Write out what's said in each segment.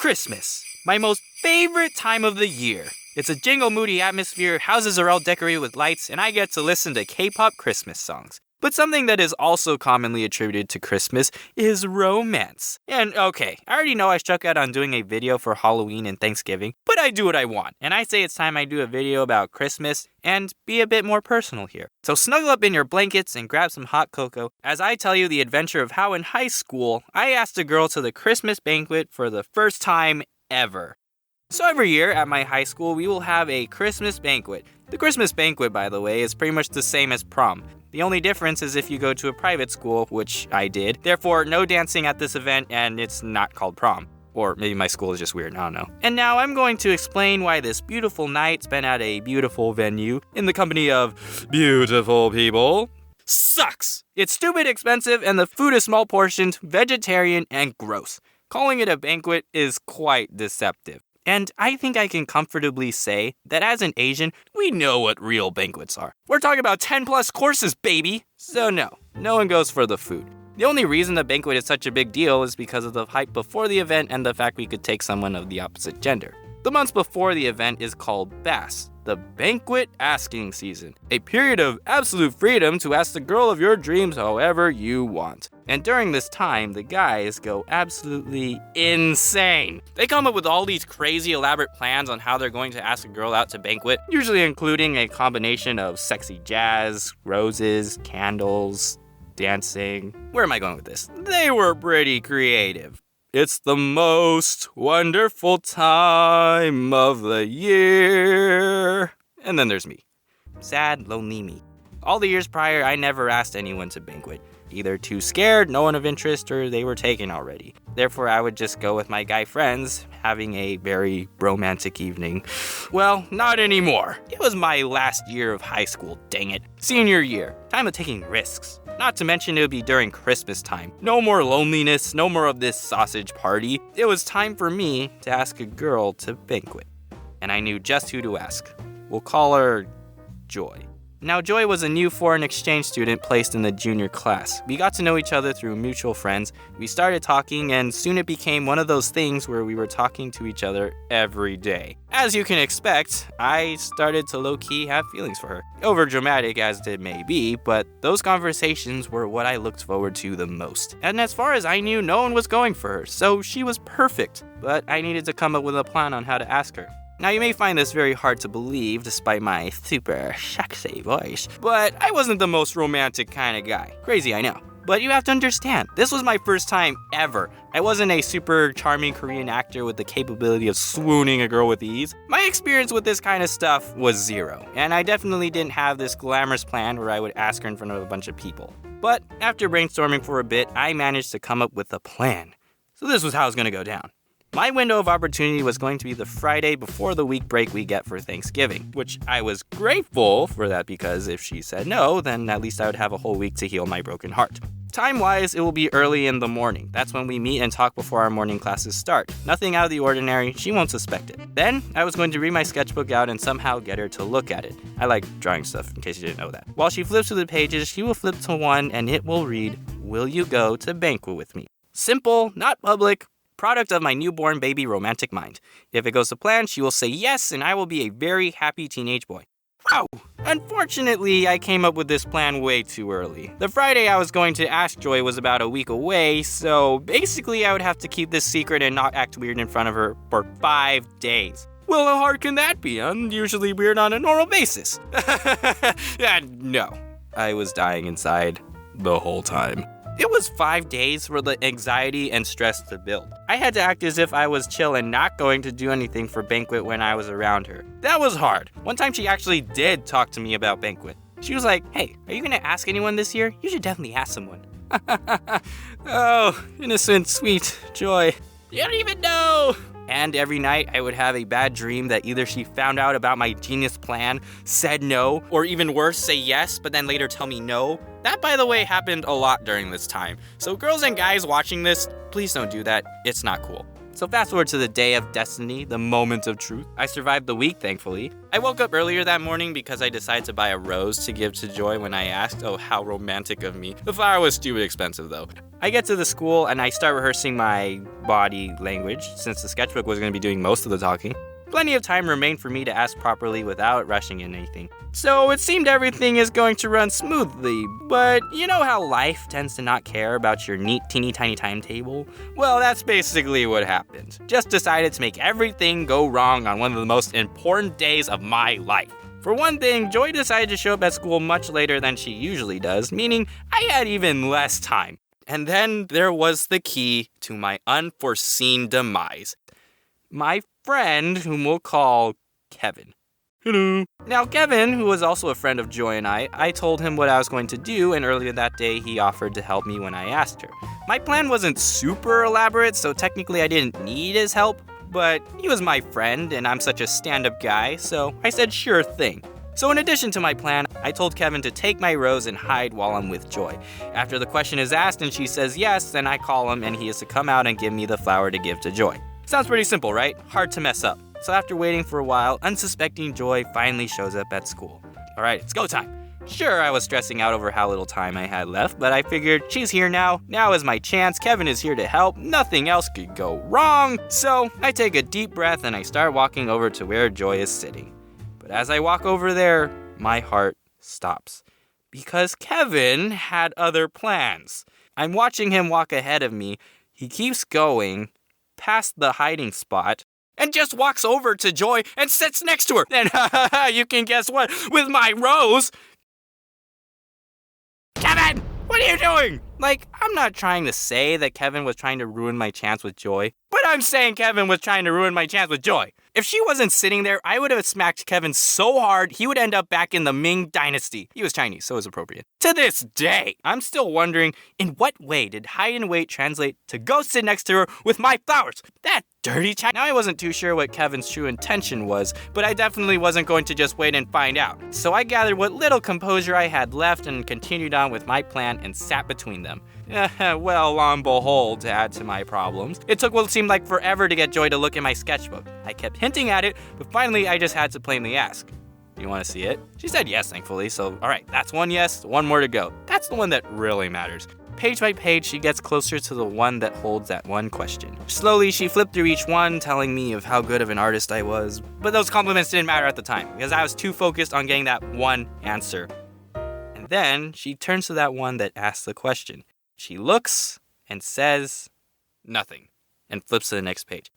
Christmas, my most favorite time of the year. It's a jingle moody atmosphere, houses are all decorated with lights, and I get to listen to K-pop Christmas songs. But something that is also commonly attributed to Christmas is romance. And okay, I already know I struck out on doing a video for Halloween and Thanksgiving, but I do what I want. And I say it's time I do a video about Christmas and be a bit more personal here. So snuggle up in your blankets and grab some hot cocoa as I tell you the adventure of how in high school, I asked a girl to the Christmas banquet for the first time ever. So every year at my high school, we will have a Christmas banquet. The Christmas banquet, by the way, is pretty much the same as prom. The only difference is if you go to a private school, which I did. Therefore, no dancing at this event, and it's not called prom. Or maybe my school is just weird, I don't know. And now I'm going to explain why this beautiful night spent at a beautiful venue in the company of beautiful people sucks. It's stupid expensive, and the food is small portioned, vegetarian, and gross. Calling it a banquet is quite deceptive. And I think I can comfortably say that as an Asian, we know what real banquets are. We're talking about 10 plus courses, baby! So no one goes for the food. The only reason the banquet is such a big deal is because of the hype before the event and the fact we could take someone of the opposite gender. The months before the event is called BAS, the banquet asking season, a period of absolute freedom to ask the girl of your dreams however you want. And during this time, the guys go absolutely insane. They come up with all these crazy elaborate plans on how they're going to ask a girl out to banquet, usually including a combination of sexy jazz, roses, candles, dancing. Where am I going with this? They were pretty creative. It's the most wonderful time of the year. And then there's me. Sad, lonely me. All the years prior, I never asked anyone to banquet. Either too scared, no one of interest, or they were taken already. Therefore, I would just go with my guy friends, having a very romantic evening. Well, not anymore. It was my last year of high school, dang it. Senior year. Time of taking risks. Not to mention it would be during Christmas time. No more loneliness, no more of this sausage party. It was time for me to ask a girl to banquet. And I knew just who to ask. We'll call her Joy. Now, Joy was a new foreign exchange student placed in the junior class. We got to know each other through mutual friends. We started talking, and soon it became one of those things where we were talking to each other every day. As you can expect, I started to low-key have feelings for her. Overdramatic as it may be, but those conversations were what I looked forward to the most. And as far as I knew, no one was going for her, so she was perfect. But I needed to come up with a plan on how to ask her. Now, you may find this very hard to believe despite my super sexy voice, but I wasn't the most romantic kind of guy. Crazy, I know. But you have to understand, this was my first time ever. I wasn't a super charming Korean actor with the capability of swooning a girl with ease. My experience with this kind of stuff was zero, and I definitely didn't have this glamorous plan where I would ask her in front of a bunch of people. But after brainstorming for a bit, I managed to come up with a plan. So this was how it was going to go down. My window of opportunity was going to be the Friday before the week break we get for Thanksgiving, which I was grateful for that because if she said no, then at least I would have a whole week to heal my broken heart. Time-wise, it will be early in the morning. That's when we meet and talk before our morning classes start. Nothing out of the ordinary, she won't suspect it. Then, I was going to read my sketchbook out and somehow get her to look at it. I like drawing stuff, in case you didn't know that. While she flips through the pages, she will flip to one and it will read, "Will you go to banquet with me?" Simple, not public. Product of my newborn baby romantic mind. If it goes to plan, she will say yes, and I will be a very happy teenage boy. Wow! Unfortunately, I came up with this plan way too early. The Friday I was going to ask Joy was about a week away, so basically I would have to keep this secret and not act weird in front of her for 5 days. Well, how hard can that be? I'm usually weird on a normal basis. No. I was dying inside the whole time. It was 5 days for the anxiety and stress to build. I had to act as if I was chill and not going to do anything for banquet when I was around her. That was hard. One time she actually did talk to me about banquet. She was like, "Hey, are you gonna ask anyone this year? You should definitely ask someone." Oh, innocent, sweet Joy. You don't even know! And every night I would have a bad dream that either she found out about my genius plan, said no, or even worse, say yes, but then later tell me no. That, by the way, happened a lot during this time. So girls and guys watching this, please don't do that. It's not cool. So fast forward to the day of destiny, the moment of truth. I survived the week, thankfully. I woke up earlier that morning because I decided to buy a rose to give to Joy when I asked. Oh, how romantic of me. The flower was stupid expensive though. I get to the school and I start rehearsing my body language since the sketchbook was going to be doing most of the talking. Plenty of time remained for me to ask properly without rushing in anything. So it seemed everything is going to run smoothly, but you know how life tends to not care about your neat teeny tiny timetable? Well, that's basically what happened. Just decided to make everything go wrong on one of the most important days of my life. For one thing, Joy decided to show up at school much later than she usually does, meaning I had even less time. And then there was the key to my unforeseen demise. My friend, whom we'll call Kevin. Hello. Now, Kevin, who was also a friend of Joy and I told him what I was going to do, and earlier that day, he offered to help me when I asked her. My plan wasn't super elaborate, so technically I didn't need his help, but he was my friend, and I'm such a stand-up guy, so I said sure thing. So in addition to my plan, I told Kevin to take my rose and hide while I'm with Joy. After the question is asked and she says yes, then I call him and he is to come out and give me the flower to give to Joy. Sounds pretty simple, right? Hard to mess up. So after waiting for a while, unsuspecting Joy finally shows up at school. Alright, it's go time. Sure, I was stressing out over how little time I had left, but I figured she's here now. Now is my chance. Kevin is here to help. Nothing else could go wrong. So I take a deep breath and I start walking over to where Joy is sitting. But as I walk over there, my heart stops. Because Kevin had other plans. I'm watching him walk ahead of me. He keeps going past the hiding spot and just walks over to Joy and sits next to her. And you can guess what? With my rose. Kevin, what are you doing? Like, I'm not trying to say that Kevin was trying to ruin my chance with Joy, but I'm saying Kevin was trying to ruin my chance with Joy. If she wasn't sitting there, I would have smacked Kevin so hard he would end up back in the Ming Dynasty. He was Chinese, so it was appropriate. To this day, I'm still wondering, in what way did hide and wait translate to go sit next to her with my flowers? That dirty China. Now I wasn't too sure what Kevin's true intention was, but I definitely wasn't going to just wait and find out. So I gathered what little composure I had left and continued on with my plan and sat between them. Well, lo and behold, to add to my problems, it took what seemed like forever to get Joy to look at my sketchbook. I kept hinting at it, but finally I just had to plainly ask, "Do you want to see it?" She said yes, thankfully, so alright, that's one yes, one more to go. That's the one that really matters. Page by page, she gets closer to the one that holds that one question. Slowly, she flipped through each one, telling me of how good of an artist I was, but those compliments didn't matter at the time, because I was too focused on getting that one answer. And then, she turns to that one that asked the question. She looks and says nothing and flips to the next page.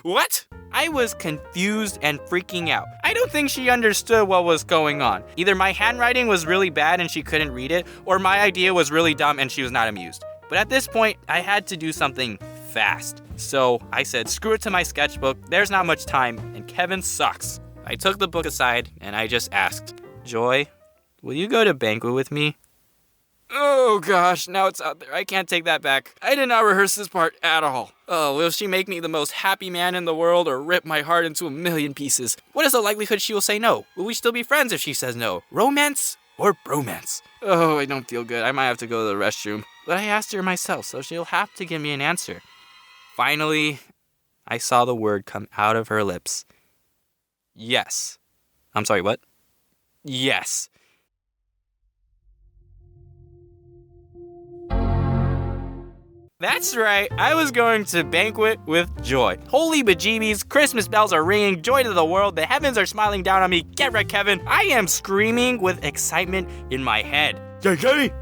What? I was confused and freaking out. I don't think she understood what was going on. Either my handwriting was really bad and she couldn't read it, or my idea was really dumb and she was not amused. But at this point, I had to do something fast. So I said, screw it to my sketchbook, there's not much time, and Kevin sucks. I took the book aside and I just asked, Joy, will you go to banquet with me? Oh gosh, now it's out there. I can't take that back. I did not rehearse this part at all. Oh, will she make me the most happy man in the world or rip my heart into a million pieces? What is the likelihood she will say no? Will we still be friends if she says no? Romance or bromance? Oh, I don't feel good. I might have to go to the restroom. But I asked her myself, so she'll have to give me an answer. Finally, I saw the word come out of her lips. Yes. I'm sorry, what? Yes. That's right, I was going to banquet with Joy. Holy bejeebies, Christmas bells are ringing, joy to the world, the heavens are smiling down on me. Get right, Kevin. I am screaming with excitement in my head. Yay!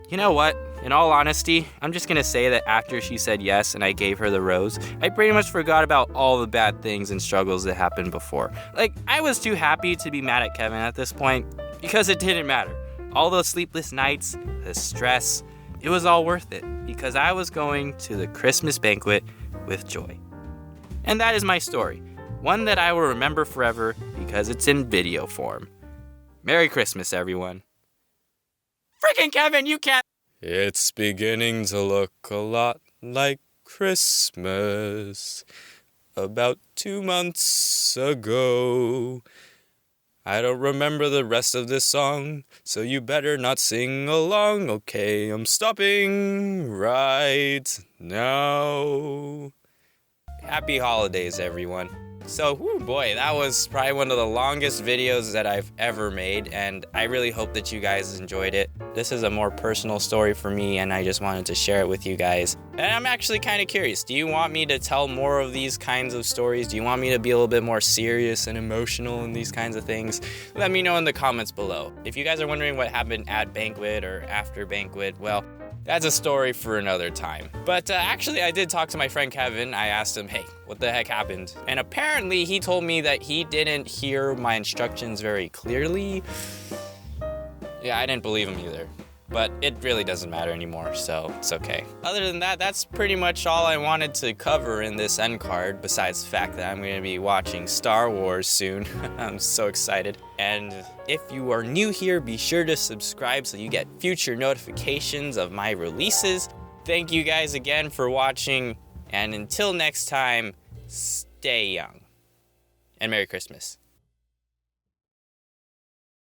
You know what? In all honesty, I'm just gonna say that after she said yes and I gave her the rose, I pretty much forgot about all the bad things and struggles that happened before. Like, I was too happy to be mad at Kevin at this point, because it didn't matter. All those sleepless nights, the stress, it was all worth it because I was going to the Christmas banquet with Joy. And that is my story, one that I will remember forever because it's in video form. Merry Christmas, everyone. Freaking Kevin, you can't. It's beginning to look a lot like Christmas. About 2 months ago, I don't remember the rest of this song, so you better not sing along. Okay, I'm stopping right now. Happy holidays, everyone. So, boy, that was probably one of the longest videos that I've ever made, and I really hope that you guys enjoyed it. This is a more personal story for me, and I just wanted to share it with you guys. And I'm actually kind of curious, do you want me to tell more of these kinds of stories? Do you want me to be a little bit more serious and emotional in these kinds of things? Let me know in the comments below. If you guys are wondering what happened at banquet or after banquet, well, that's a story for another time. But actually, I did talk to my friend Kevin. I asked him, hey, what the heck happened? And apparently, he told me that he didn't hear my instructions very clearly. Yeah, I didn't believe him either. But it really doesn't matter anymore, so it's okay. Other than that, that's pretty much all I wanted to cover in this end card, besides the fact that I'm going to be watching Star Wars soon. I'm so excited. And if you are new here, be sure to subscribe so you get future notifications of my releases. Thank you guys again for watching, and until next time, stay young. And Merry Christmas.